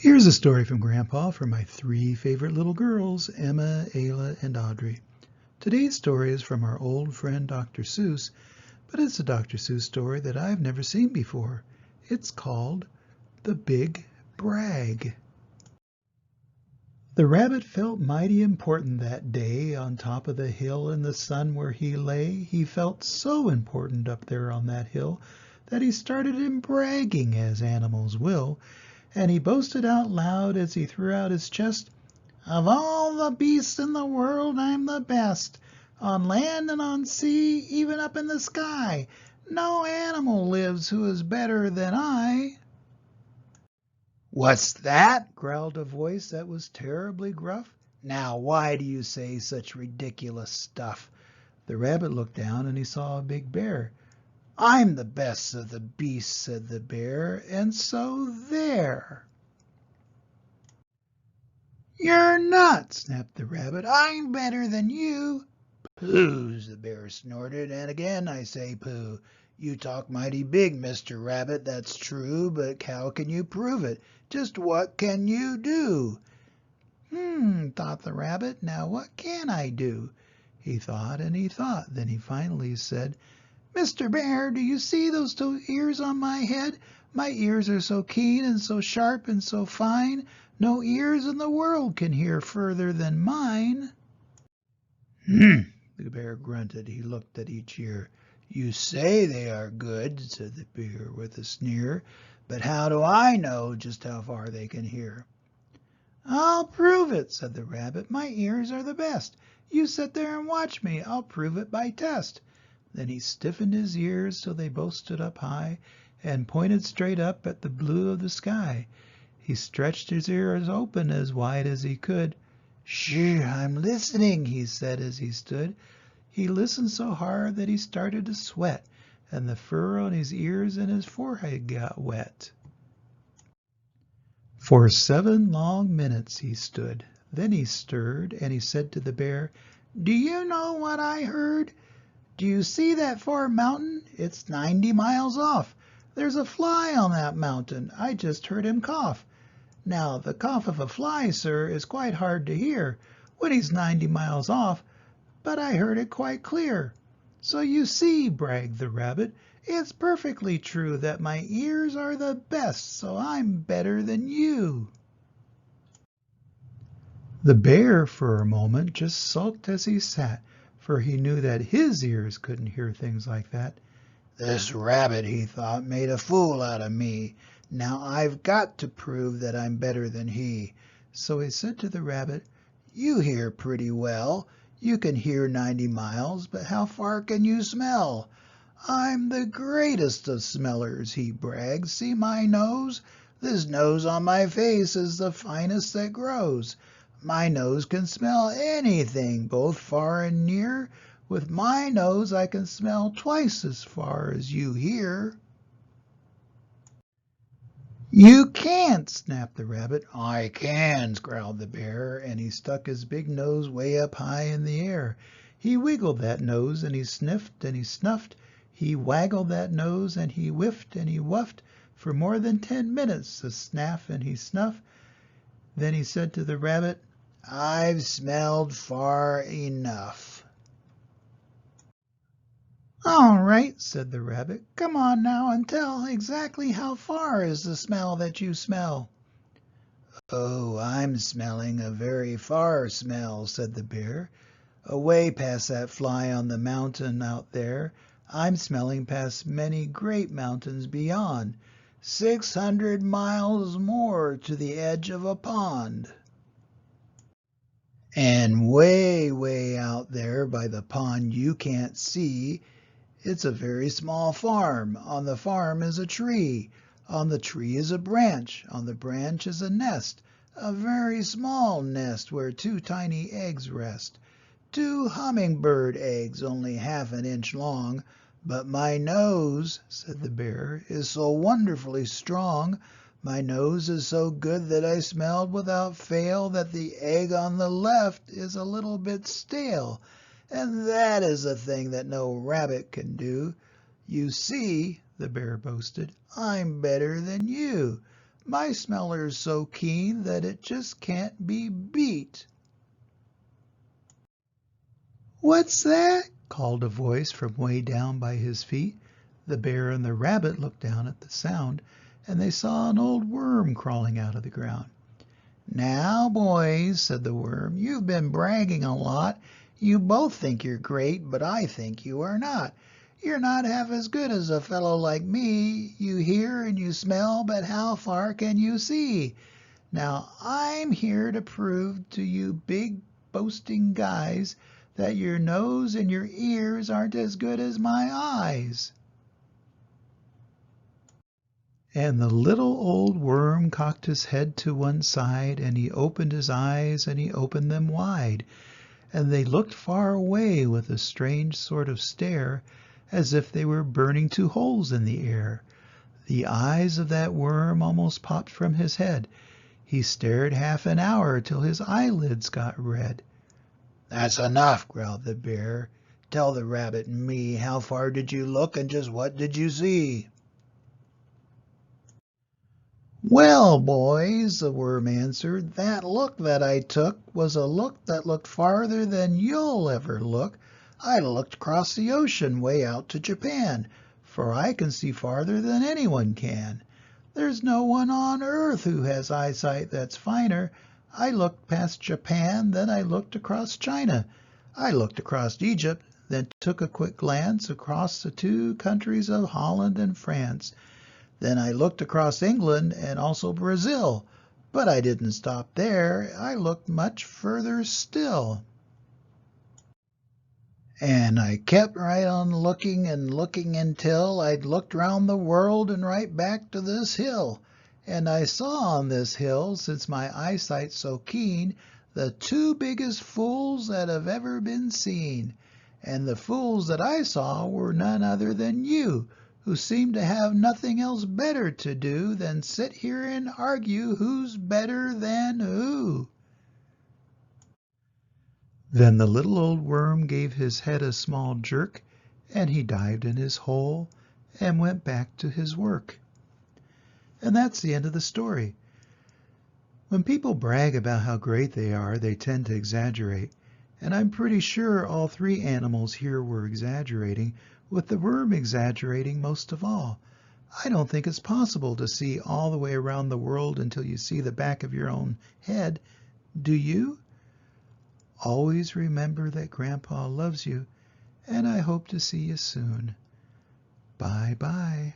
Here's a story from Grandpa for my three favorite little girls, Emma, Ayla, and Audrey. Today's story is from our old friend Dr. Seuss, but it's a Dr. Seuss story that I've never seen before. It's called The Big Brag. The rabbit felt mighty important that day on top of the hill in the sun where he lay. He felt so important up there on that hill that he started in bragging as animals will, and he boasted out loud as he threw out his chest, "Of all the beasts in the world I'm the best. On land and on sea, even up in the sky, no animal lives who is better than I." "What's that?" growled a voice that was terribly gruff. "Now why do you say such ridiculous stuff?" The rabbit looked down and he saw a big bear. "I'm the best of the beasts," said the bear, "and so there." "You're not," snapped the rabbit. "I'm better than you." "Pooh!" the bear snorted, "and again I say pooh. You talk mighty big, Mr. Rabbit, that's true, but how can you prove it? Just what can you do?" Thought the rabbit, "now what can I do?" He thought and he thought. Then he finally said, "Mr. Bear, do you see those two ears on my head? My ears are so keen and so sharp and so fine, no ears in the world can hear further than mine." "Hmm," the bear grunted. He looked at each ear. "You say they are good," said the bear with a sneer, "but how do I know just how far they can hear?" "I'll prove it," said the rabbit. "My ears are the best. You sit there and watch me. I'll prove it by test." Then he stiffened his ears till they both stood up high and pointed straight up at the blue of the sky. He stretched his ears open as wide as he could. "Shh, I'm listening," he said as he stood. He listened so hard that he started to sweat, and the fur on his ears and his forehead got wet. For 7 long minutes he stood. Then he stirred, and he said to the bear, "Do you know what I heard? Do you see that far mountain? It's 90 miles off. There's a fly on that mountain. I just heard him cough. Now, the cough of a fly, sir, is quite hard to hear when he's 90 miles off, but I heard it quite clear. So you see," bragged the rabbit, "it's perfectly true that my ears are the best, so I'm better than you." The bear for a moment just sulked as he sat, for he knew that his ears couldn't hear things like that. "This rabbit," he thought, "made a fool out of me. Now I've got to prove that I'm better than he." So he said to the rabbit, "You hear pretty well. You can hear 90 miles, but how far can you smell?" "I'm the greatest of smellers," he bragged. "See my nose? This nose on my face is the finest that grows. My nose can smell anything, both far and near. With my nose I can smell twice as far as you hear." "You can't," snapped the rabbit. "I can," growled the bear, and he stuck his big nose way up high in the air. He wiggled that nose and he sniffed and he snuffed. He waggled that nose and he whiffed and he wuffed for more than 10 minutes, a snaff and he snuff. Then he said to the rabbit, "I've smelled far enough." "All right," said the rabbit. "Come on now and tell exactly how far is the smell that you smell." "Oh, I'm smelling a very far smell," said the bear. "Away past that fly on the mountain out there. I'm smelling past many great mountains beyond. 600 miles more to the edge of a pond. And way, way out there by the pond you can't see, it's a very small farm. On the farm is a tree. On the tree is a branch. On the branch is a nest, a very small nest where 2 tiny eggs rest. 2 hummingbird eggs only half an inch long. But my nose," said the bear, "is so wonderfully strong. My nose is so good that I smelled without fail that the egg on the left is a little bit stale. And that is a thing that no rabbit can do. You see," the bear boasted, "I'm better than you. My smeller's so keen that it just can't be beat." "What's that?" called a voice from way down by his feet. The bear and the rabbit looked down at the sound, and they saw an old worm crawling out of the ground. "Now, boys," said the worm, "you've been bragging a lot. You both think you're great, but I think you are not. You're not half as good as a fellow like me. You hear and you smell, but how far can you see? Now I'm here to prove to you big boasting guys that your nose and your ears aren't as good as my eyes." And the little old worm cocked his head to one side, and he opened his eyes, and he opened them wide, and they looked far away with a strange sort of stare, as if they were burning two holes in the air. The eyes of that worm almost popped from his head. He stared half an hour till his eyelids got red. "That's enough," growled the bear. "Tell the rabbit and me, how far did you look and just what did you see?" "Well, boys," the worm answered, "that look that I took was a look that looked farther than you'll ever look. I looked across the ocean way out to Japan, for I can see farther than anyone can. There's no one on earth who has eyesight that's finer. I looked past Japan, then I looked across China. I looked across Egypt, then took a quick glance across the two countries of Holland and France. Then I looked across England and also Brazil. But I didn't stop there. I looked much further still. And I kept right on looking and looking until I'd looked round the world and right back to this hill. And I saw on this hill, since my eyesight's so keen, the two biggest fools that have ever been seen. And the fools that I saw were none other than you, who seem to have nothing else better to do than sit here and argue who's better than who." Then the little old worm gave his head a small jerk, and he dived in his hole and went back to his work. And that's the end of the story. When people brag about how great they are, they tend to exaggerate. And I'm pretty sure all three animals here were exaggerating, with the worm exaggerating most of all. I don't think it's possible to see all the way around the world until you see the back of your own head. Do you? Always remember that Grandpa loves you, and I hope to see you soon. Bye-bye.